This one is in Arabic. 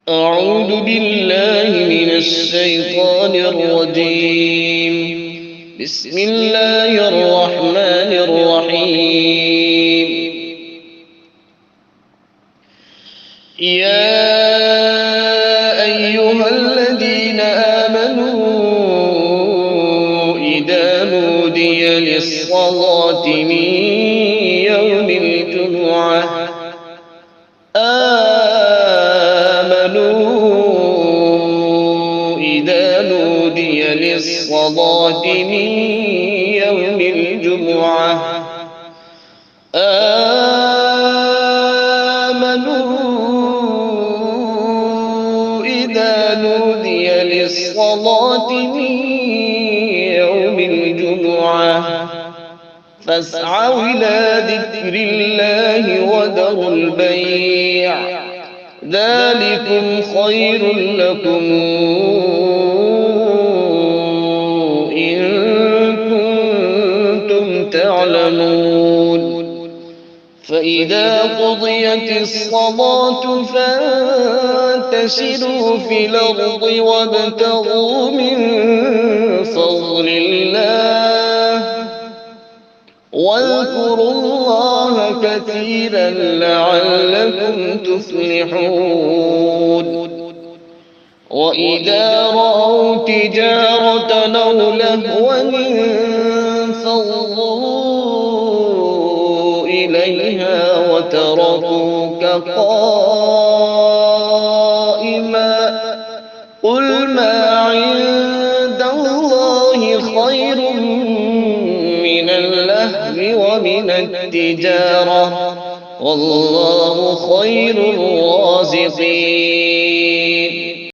أعوذ بالله من الشيطان الرجيم. بسم الله الرحمن الرحيم. يا أيها الذين آمنوا إذا نودي للصلاة من يوم الجمعة إذا نودي للصلاة من يوم الجمعة إذا نودي للصلاة من يوم الجمعة فاسعوا إلى ذكر الله وذروا البيع ذلكم خير لكم إن كنتم تعلمون. فإذا قضيت الصلاة فانتشروا في الأرض وابتغوا من فضل الله واذكروا الله كثيرا لعلكم تفلحون. وإذا رأوا تجارة أو لهوا انفضوا إليها وتركوك قائما قل ما عند الله خير من اللهو ومن التجارة والله خير الرازقين.